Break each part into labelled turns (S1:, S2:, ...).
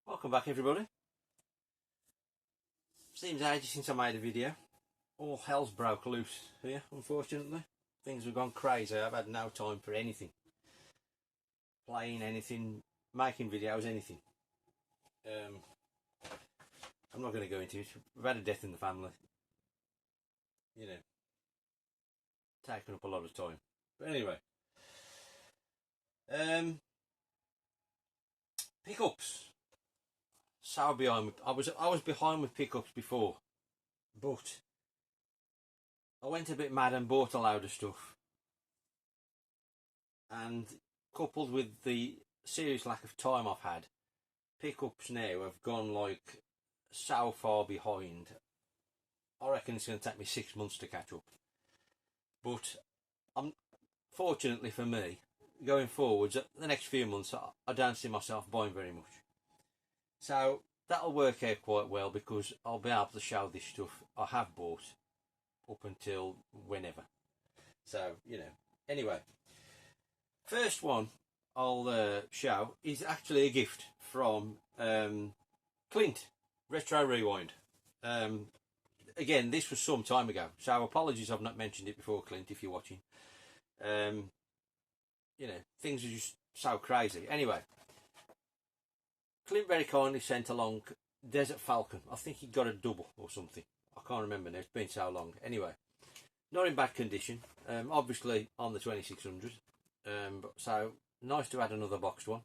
S1: Welcome back, everybody. Seems ages since I made a video. All hell's broke loose here, unfortunately. Things have gone crazy. I've had no time for anything. Playing anything, making videos, anything. I'm not going to go into it. We've had a death in the family. You know, taking up a lot of time. But anyway, pickups. So behind. I was behind with pickups before, but I went a bit mad and bought a load of stuff. And coupled with the serious lack of time I've had, pickups now have gone like so far behind. I reckon it's going to take me 6 months to catch up. But fortunately for me, going forwards, the next few months, I don't see myself buying very much. So that'll work out quite well because I'll be able to show this stuff I have bought up until whenever. So, you know, anyway. First one I'll show is actually a gift from Clint, Retro Rewind. Again, this was some time ago, so apologies I've not mentioned it before, Clint, if you're watching. You know, things are just so crazy. Anyway, Clint very kindly sent along Desert Falcon. I think he got a double or something. I can't remember now, it's been so long. Anyway, not in bad condition, obviously on the 2600. But so nice to add another boxed one.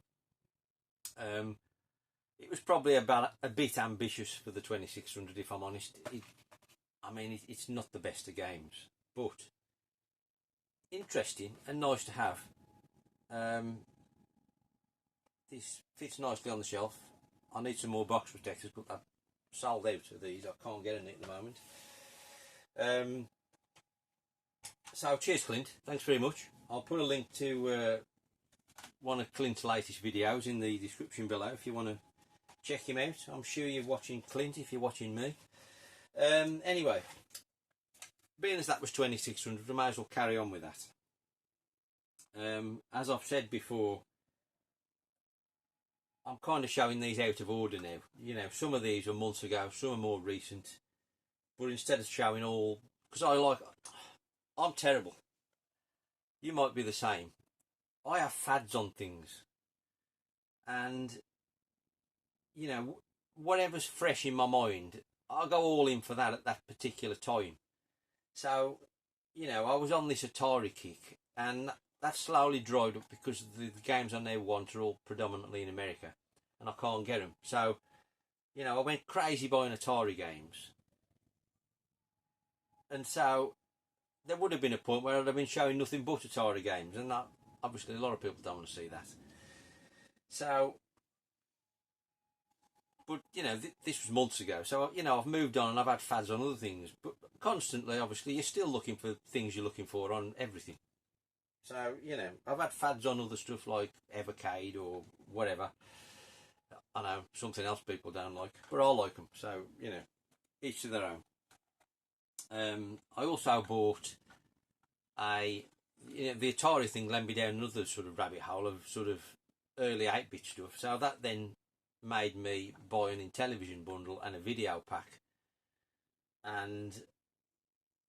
S1: It was probably about a bit ambitious for the 2600, if I'm honest. I mean, it's not the best of games, but interesting and nice to have. This fits nicely on the shelf. I need some more box protectors, but I've sold out of these. I can't get any at the moment. So cheers, Clint. Thanks very much. I'll put a link to one of Clint's latest videos in the description below if you want to check him out. I'm sure you're watching Clint if you're watching me. Anyway, being as that was 2600, I might as well carry on with that. As I've said before, I'm kind of showing these out of order now. You know, some of these are months ago, some are more recent. But instead of showing all, because I'm terrible. You might be the same. I have fads on things. And, you know, whatever's fresh in my mind, I'll go all in for that at that particular time. So, you know, I was on this Atari kick, and that slowly dried up because the games I now want are all predominantly in America, and I can't get them. So, you know, I went crazy buying Atari games. And so, there would have been a point where I'd have been showing nothing but Atari games, and that, obviously a lot of people don't want to see that. So, but, you know, this was months ago, so, you know, I've moved on and I've had fads on other things, but constantly, obviously, you're still looking for things you're looking for on everything. So, you know, I've had fads on other stuff like Evercade or whatever. I know, something else people don't like, but I like them, so, you know, each to their own. I also bought you know, the Atari thing led me down another sort of rabbit hole of sort of early 8-bit stuff, so that then made me buy an Intellivision bundle and a video pack, and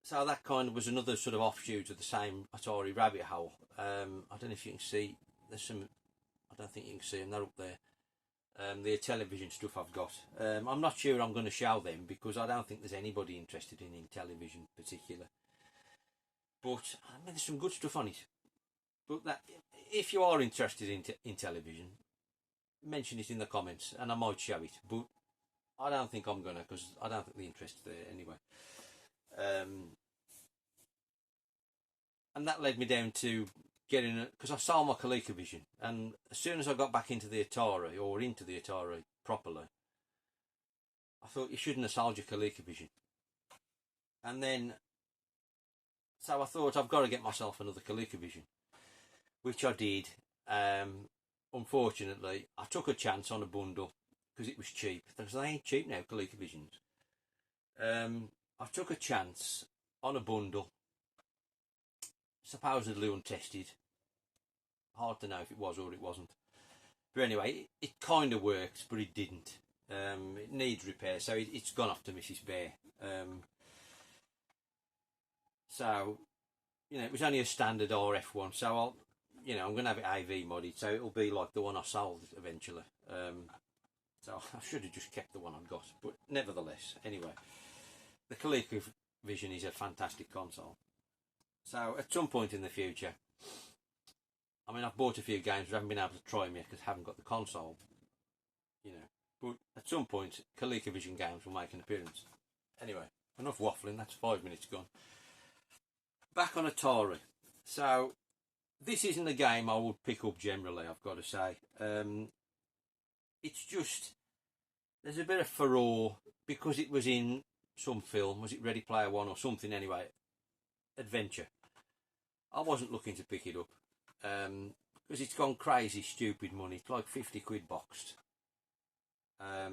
S1: so that kind of was another sort of offshoot of the same Atari rabbit hole. I don't know if you can see, there's some, I don't think you can see them, they're up there. The Intellivision stuff I've got. I'm not sure I'm going to show them because I don't think there's anybody interested in Intellivision particular. But I mean, there's some good stuff on it. But that, if you are interested in television, mention it in the comments and I might show it. But I don't think I'm gonna, because I don't think the interest is there anyway. And that led me down to getting, because I sold my Kikavision, and as soon as I got back into the Atari, or into the Atari properly, I thought you shouldn't have sold your Kikavision. And then, so I thought I've got to get myself another Kikavision, which I did. Unfortunately, I took a chance on a bundle because it was cheap. Because they ain't cheap now, Kikavisions. I took a chance on a bundle, supposedly untested, hard to know if it was or it wasn't. But anyway, it kind of works, but it didn't. It needs repair, so it's gone off to Mrs. Bear. So, you know, it was only a standard RF one, so I'm going to have it AV modded, so it'll be like the one I sold eventually. So I should have just kept the one I've got, but nevertheless, anyway, the Kikavision is a fantastic console. So at some point in the future, I mean, I've bought a few games, but I haven't been able to try them yet because I haven't got the console, you know. But at some point, Kikavision games will make an appearance. Anyway, enough waffling, that's 5 minutes gone. Back on Atari. So, this isn't a game I would pick up generally, I've got to say. It's just, there's a bit of furore because it was in some film. Was it Ready Player One or something anyway? Adventure. I wasn't looking to pick it up because it's gone crazy stupid money. It's like 50 quid boxed. I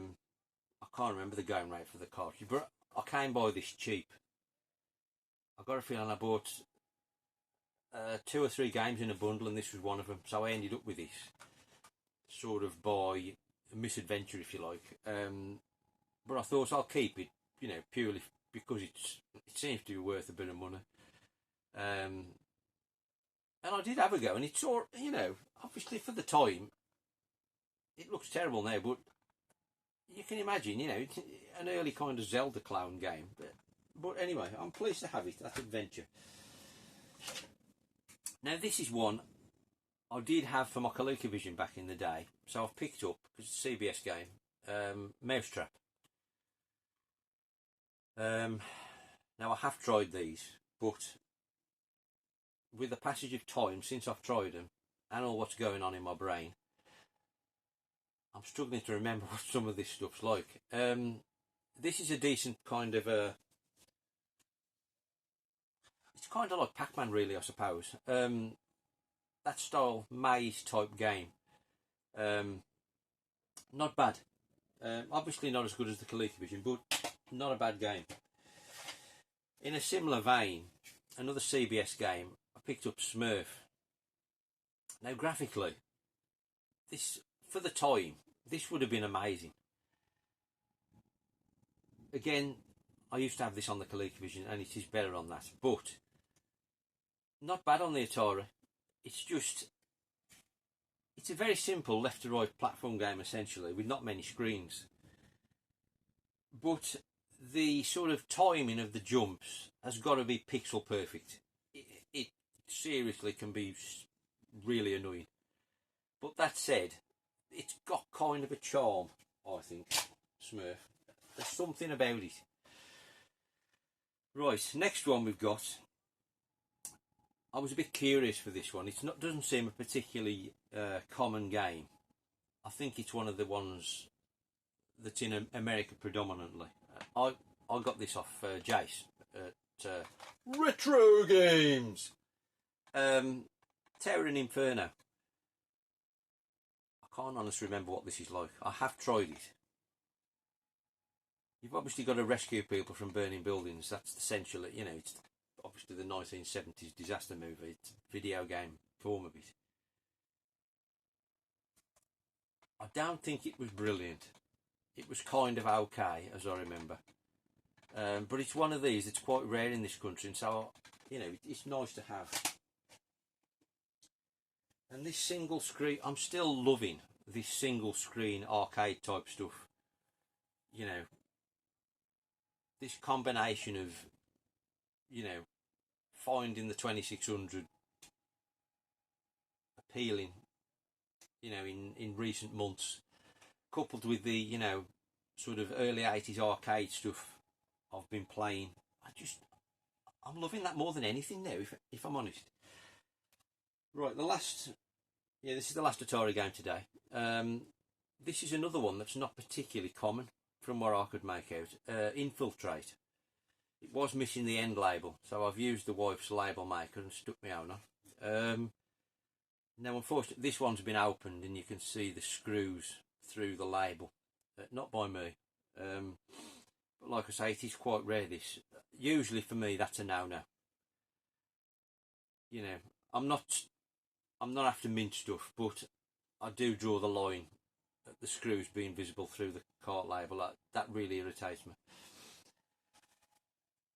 S1: can't remember the going rate for the cartridge, but I came by this cheap. I got a feeling I bought 2 or 3 games in a bundle, and this was one of them. So I ended up with this, sort of by a misadventure, if you like. But I thought I'll keep it, you know, purely because it seems to be worth a bit of money. And I did have a go, and it's all, you know, obviously for the time, it looks terrible now, but you can imagine, you know, it's an early kind of Zelda clone game. But anyway, I'm pleased to have it, that adventure. Now this is one I did have for my Kikavision back in the day, so I've picked up, because it's a CBS game, Mousetrap. Now I have tried these, but with the passage of time since I've tried them, and all what's going on in my brain, I'm struggling to remember what some of this stuff's like. This is a decent kind of a... It's kind of like Pac-Man, really, I suppose. That style maze type game. Not bad. Obviously not as good as the Kikavision, but not a bad game. In a similar vein, another CBS game, I picked up Smurf. Now graphically, this, for the time, this would have been amazing. Again, I used to have this on the Kikavision, and it is better on that, but not bad on the Atari. It's just, it's a very simple left to right platform game essentially, with not many screens. But the sort of timing of the jumps has got to be pixel perfect. It seriously can be really annoying. But that said, it's got kind of a charm, I think, Smurf. There's something about it. Right, next one we've got. I was a bit curious for this one. It doesn't seem a particularly common game. I think it's one of the ones that's in America predominantly. I got this off Jace at retrogames. Terror and Inferno. I can't honestly remember what this is like. I have tried it. You've obviously got to rescue people from burning buildings. That's essentially, you know, it's obviously the 1970s disaster movie. It's a video game form of it. I don't think it was brilliant. It was kind of okay, as I remember. But it's one of these that's quite rare in this country, and so, you know, it's nice to have. And this single screen, I'm still loving this single screen arcade type stuff. You know, this combination of, you know, finding the 2600 appealing, you know, in recent months, coupled with the, you know, sort of early 80s arcade stuff I've been playing. I'm loving that more than anything now, if I'm honest. Right, this is the last Atari game today. This is another one that's not particularly common from what I could make out. Infiltrate. It was missing the end label, so I've used the wife's label maker and stuck my own on. Now, unfortunately, this one's been opened and you can see the screws through the label. Not by me. But like I say, it is quite rare, this. Usually for me, that's a no-no. You know, I'm not I'm not after mint stuff, but I do draw the line at the screws being visible through the cart label. That really irritates me.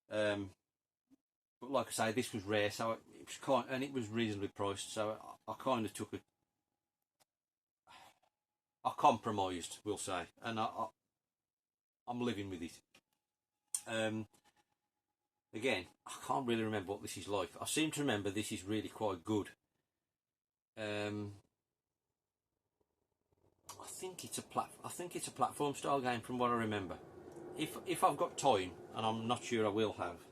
S1: But like I say, this was rare, so it was and it was reasonably priced, so I kind of took I compromised, we'll say, and I'm living with it. Again, I can't really remember what this is like. I seem to remember this is really quite good. I think it's a platform style game from what I remember. If I've got time, and I'm not sure I will have,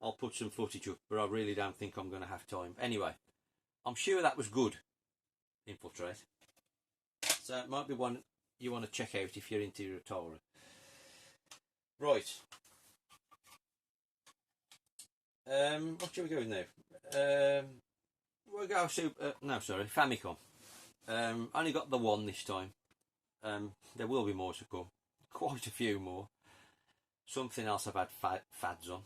S1: I'll put some footage up, but I really don't think I'm going to have time. Anyway, I'm sure that was good. Infiltrate. So it might be one you want to check out if you're into Atari. Right. What shall we go with now? We'll go Famicom. Only got the one this time. There will be more to come. Quite a few more. Something else I've had fads on.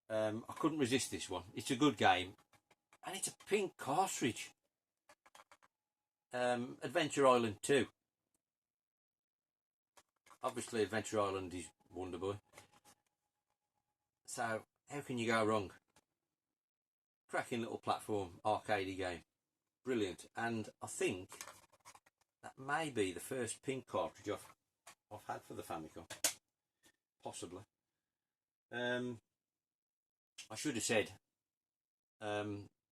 S1: I couldn't resist this one. It's a good game, and it's a pink cartridge. Adventure Island 2. Obviously, Adventure Island is Wonder Boy. So, how can you go wrong? Cracking little platform arcadey game. Brilliant. And I think that may be the first pink cartridge I've had for the Famicom. Possibly. I should have said,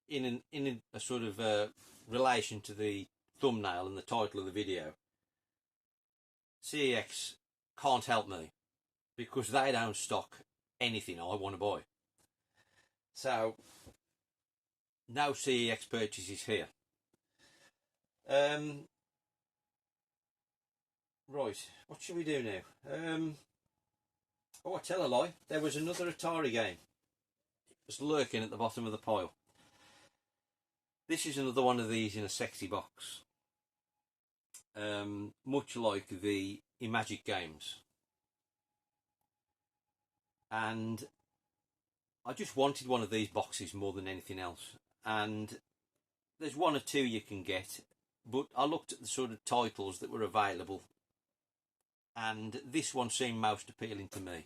S1: in a sort of relation to the thumbnail and the title of the video, CEX can't help me because they don't stock anything I want to buy. So, no CEX purchases here. Right, what should we do now? Oh, I tell a lie. There was another Atari game. It was lurking at the bottom of the pile. This is another one of these in a sexy box. Much like the Imagic games. And I just wanted one of these boxes more than anything else. And there's one or two you can get, but I looked at the sort of titles that were available, and this one seemed most appealing to me.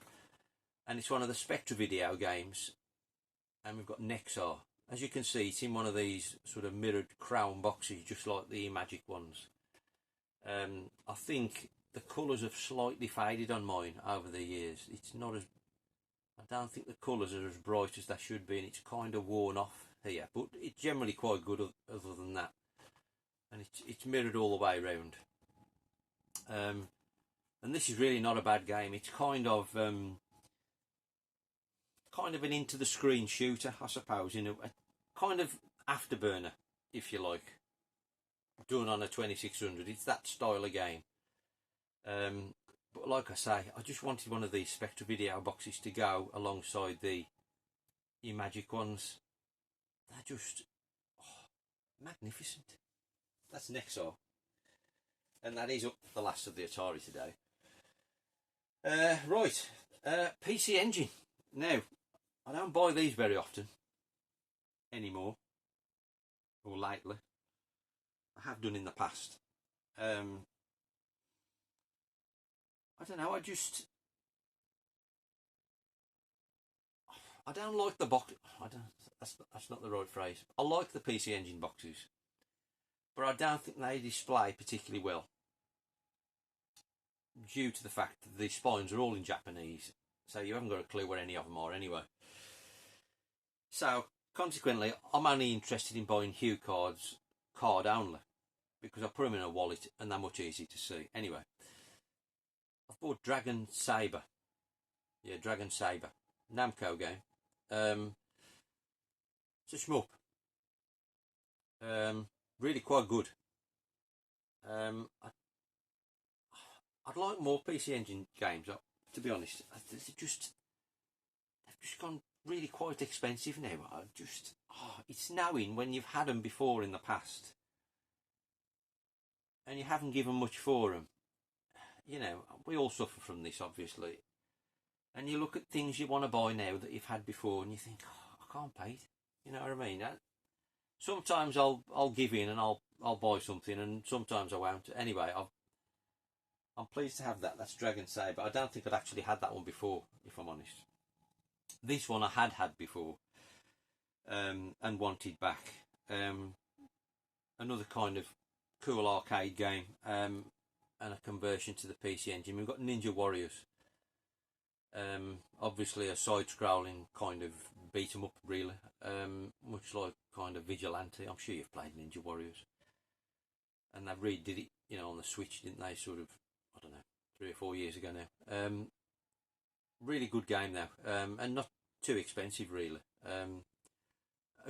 S1: And it's one of the Spectravideo games, and we've got Nexar. As you can see, it's in one of these sort of mirrored crown boxes, just like the Imagic ones. I think the colours have slightly faded on mine over the years. It's not as, I don't think the colours are as bright as they should be, and it's kind of worn off here, but it's generally quite good other than that. And it's mirrored all the way around. And this is really not a bad game. It's kind of an into the screen shooter, I suppose, a kind of afterburner, if you like, done on a 2600. It's that style of game. But like I say, I just wanted one of these Spectravideo boxes to go alongside the Imagic ones. They're just magnificent. That's Nexar. And that is up the last of the Atari today. Right, PC Engine. Now, I don't buy these very often anymore, or lately. I have done in the past. I don't know, I don't like the box. That's not the right phrase. I like the PC Engine boxes, but I don't think they display particularly well, due to the fact that the spines are all in Japanese, so you haven't got a clue where any of them are anyway. So, consequently, I'm only interested in buying Hue cards, card only, because I put them in a wallet and they're much easier to see. Anyway, I've bought Dragon Saber. Yeah, Dragon Saber. Namco game. It's a shmup. Really quite good. I'd like more PC Engine games, to be honest. They've just gone really quite expensive now. It's knowing when you've had them before in the past and you haven't given much for them. You know, we all suffer from this, obviously. And you look at things you want to buy now that you've had before and you think, I can't pay it. You know what I mean? Sometimes I'll give in and I'll buy something, and sometimes I won't. Anyway, I'm pleased to have that. That's Dragon Saber. I don't think I'd actually had that one before, if I'm honest. This one I had before, and wanted back. Another kind of cool arcade game, and a conversion to the PC Engine. We've got Ninja Warriors. Obviously a side-scrolling kind of beat 'em up, really, much like kind of Vigilante. I'm sure you've played Ninja Warriors, and they redid it, you know, on the Switch, didn't they? Sort of, I don't know, 3 or 4 years ago now. Really good game though, and not too expensive, really. A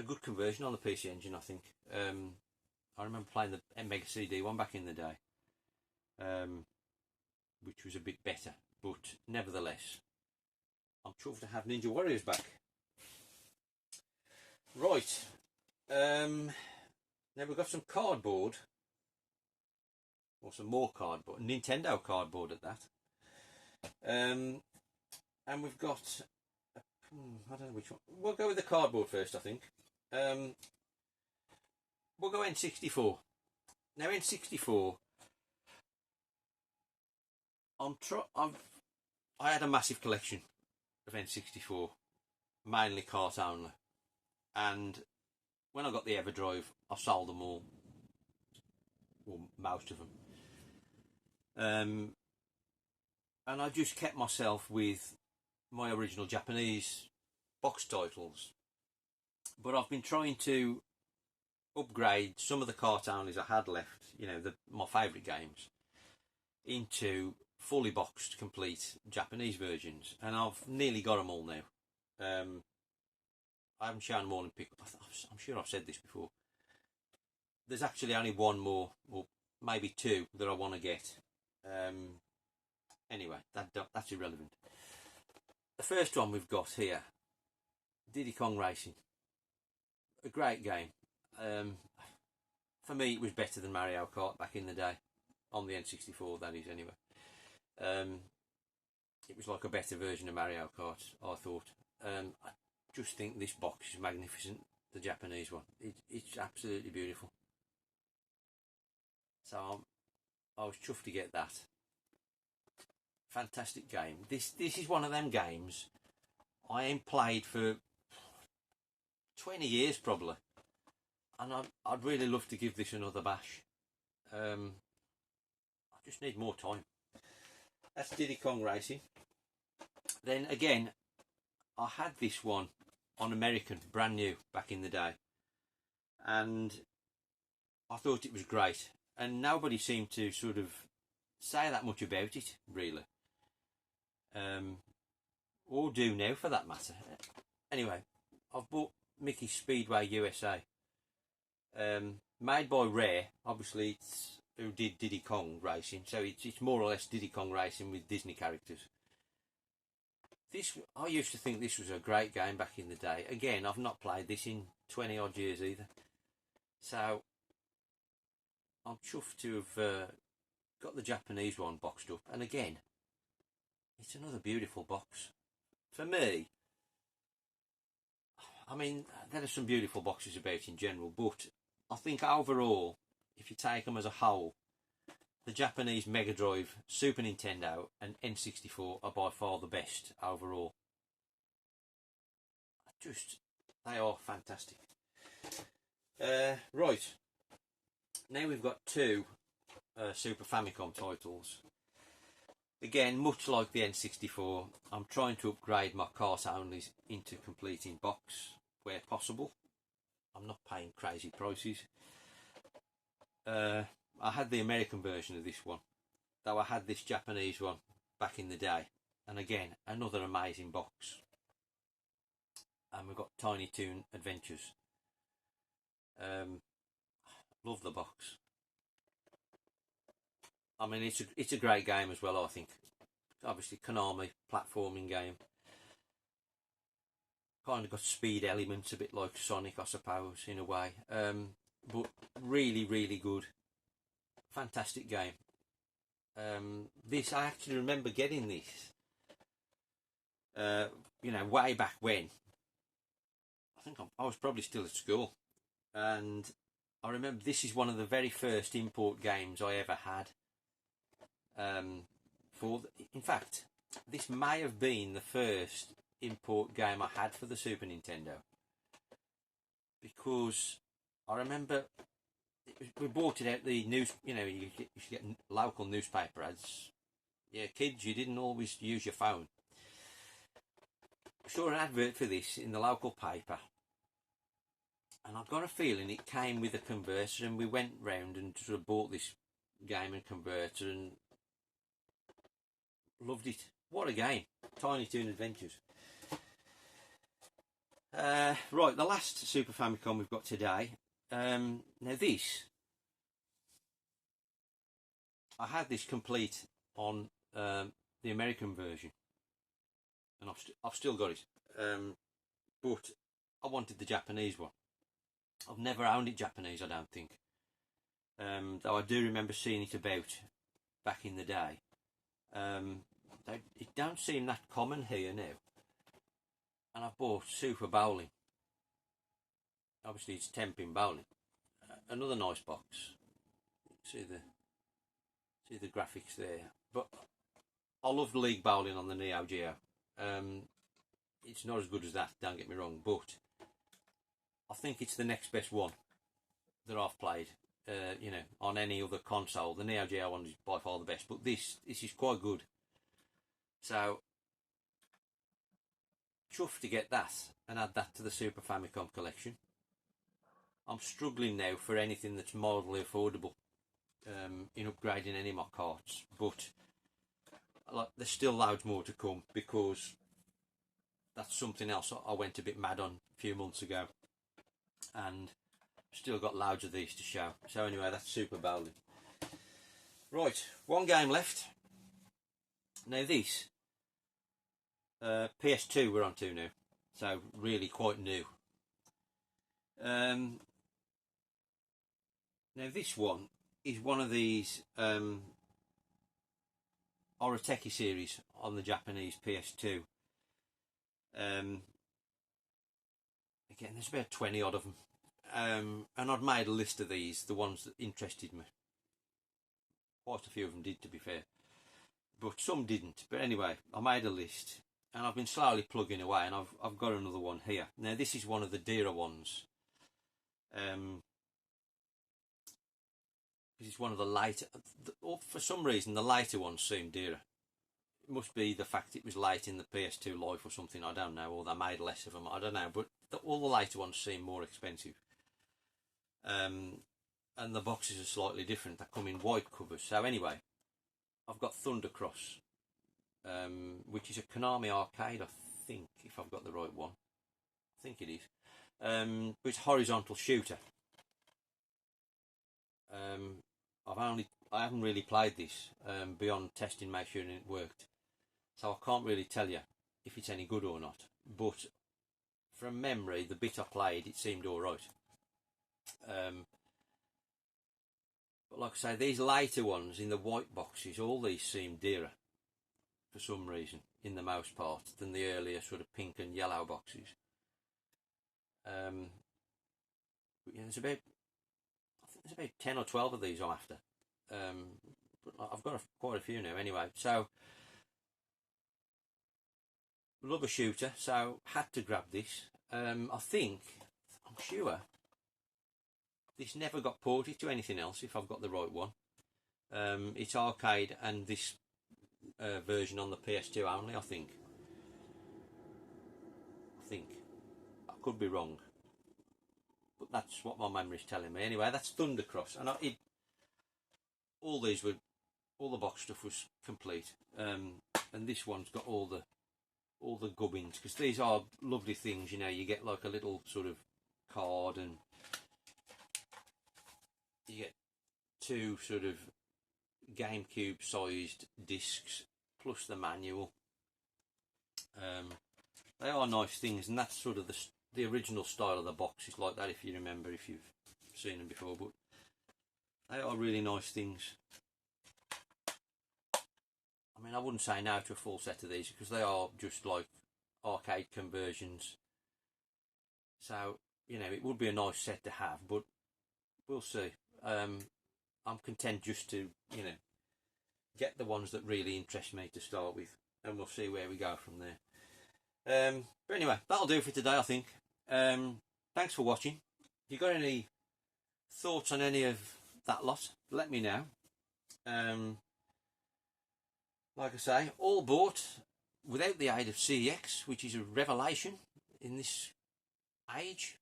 S1: good conversion on the PC Engine, I think. I remember playing the Mega CD one back in the day, which was a bit better, but nevertheless, I'm chuffed to have Ninja Warriors back. Right, now we've got some cardboard, or some more cardboard, Nintendo cardboard at that. And we've got, I don't know which one. We'll go with the cardboard first, I think. We'll go N64. Now N64, I had a massive collection of N64, mainly cart only, and when I got the EverDrive, I sold them all, or most of them, and I just kept myself with my original Japanese box titles. But I've been trying to upgrade some of the cart-onlys I had left, you know, my favourite games, into fully boxed, complete Japanese versions, and I've nearly got them all now. I haven't shown them all in pick. I'm sure I've said this before. There's actually only one more, or maybe two, that I want to get. Anyway, that's irrelevant. The first one we've got here, Diddy Kong Racing. A great game. For me, it was better than Mario Kart back in the day, on the N64, that is, anyway. It was like a better version of Mario Kart, I thought. I just think this box is magnificent, the Japanese one. It's absolutely beautiful. So I was chuffed to get that. Fantastic game. This is one of them games I ain't played for 20 years probably, and I'd really love to give this another bash. I just need more time. That's Diddy Kong Racing. Then again, I had this one on American, brand new, back in the day, and I thought it was great, and nobody seemed to sort of say that much about it, really, or do now for that matter. Anyway, I've bought Mickey Speedway USA, made by Rare. Obviously, it's who did Diddy Kong Racing, so it's more or less Diddy Kong Racing with Disney characters. I used to think this was a great game back in the day. Again, I've not played this in 20 odd years either, so I'm chuffed to have got the Japanese one boxed up. And again, it's another beautiful box. For me, I mean, there are some beautiful boxes about in general, but I think overall, if you take them as a whole, the Japanese Mega Drive, Super Nintendo and N64 are by far the best overall. They are fantastic. Right, now we've got two Super Famicom titles. Again, much like the N64, I'm trying to upgrade my cart-onlys into completing box where possible. I'm not paying crazy prices. I had the American version of this one, though I had this Japanese one back in the day. And again, another amazing box. And we've got Tiny Toon Adventures. Love the box. I mean, it's a great game as well, I think. Obviously, Konami platforming game. Kind of got speed elements, a bit like Sonic, I suppose, in a way. But really, really good. Fantastic game. I actually remember getting this, you know, way back when. I I was probably still at school, and I remember this is one of the very first import games I ever had. In fact, this may have been the first import game I had for the Super Nintendo, because I remember we bought it out the news. You know, you should get local newspaper ads. Yeah, kids, you didn't always use your phone. I saw an advert for this in the local paper, and I've got a feeling it came with a converter, and we went round and sort of bought this game and converter and loved it. What a game. Tiny Toon Adventures. Right, the last Super Famicom we've got today. Now this, I had this complete on the American version, and I've still got it, but I wanted the Japanese one. I've never owned it Japanese, I don't think, though I do remember seeing it about back in the day. It don't seem that common here now, and I've bought Super Bowling. Obviously it's 10-pin bowling. Another nice box. See the graphics there, but I love League Bowling on the Neo Geo. It's not as good as that, don't get me wrong, but I think it's the next best one that I've played. You know, on any other console. The Neo Geo one is by far the best, but this is quite good. So chuffed to get that and add that to the Super Famicom collection. I'm struggling now for anything that's mildly affordable in upgrading any of my carts, but there's still loads more to come, because that's something else I went a bit mad on a few months ago, and still got loads of these to show. So anyway, that's Super Bowling. Right, one game left. Now this, PS2 we're on to now, so really quite new. Now this one is one of these Orateki series on the Japanese PS2. Again, there's about 20 odd of them, and I'd made a list of these, the ones that interested me. Quite a few of them did, to be fair, but some didn't. But anyway, I made a list, and I've been slowly plugging away, and I've got another one here. Now this is one of the dearer ones. This is one of the later, for some reason the later ones seem dearer. It must be the fact it was late in the PS2 life or something, I don't know, or they made less of them, I don't know, but all the later ones seem more expensive. And the boxes are slightly different, they come in white covers. So anyway, I've got Thundercross, which is a Konami arcade, I think, if I've got the right one. I think it is. It's a horizontal shooter. I haven't really played this beyond testing, make sure it worked, so I can't really tell you if it's any good or not, but from memory the bit I played, it seemed alright. But like I say, these later ones in the white boxes, all these seem dearer for some reason, in the most part, than the earlier sort of pink and yellow boxes. But yeah, there's about 10 or 12 of these I'm after. But I've got quite a few now anyway. So, love a shooter, so had to grab this. I'm sure this never got ported to anything else, if I've got the right one. It's arcade and this version on the PS2 only, I think. I could be wrong, but that's what my memory's telling me. Anyway, that's Thundercross, and all the box stuff was complete, and this one's got all the gubbins, because these are lovely things, you know. You get like a little sort of card, and you get two sort of GameCube sized discs plus the manual. They are nice things, and that's sort of the original style of the box is like that, if you remember, if you've seen them before. But they are really nice things. I mean, I wouldn't say no to a full set of these, because they are just like arcade conversions. So, you know, it would be a nice set to have, but we'll see. I'm content just to, you know, get the ones that really interest me to start with, and we'll see where we go from there. But anyway, that'll do for today, I think. Thanks for watching. If you got any thoughts on any of that lot, let me know. Like I say, all bought without the aid of CX, which is a revelation in this age.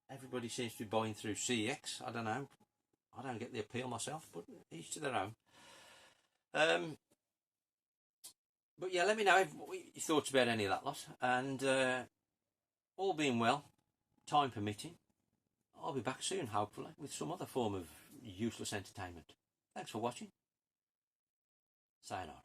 S1: Everybody seems to be buying through CX. I don't know. I don't get the appeal myself, but each to their own. But yeah, let me know what your thoughts about any of that lot. And all being well, time permitting, I'll be back soon, hopefully, with some other form of useless entertainment. Thanks for watching. Sayonara.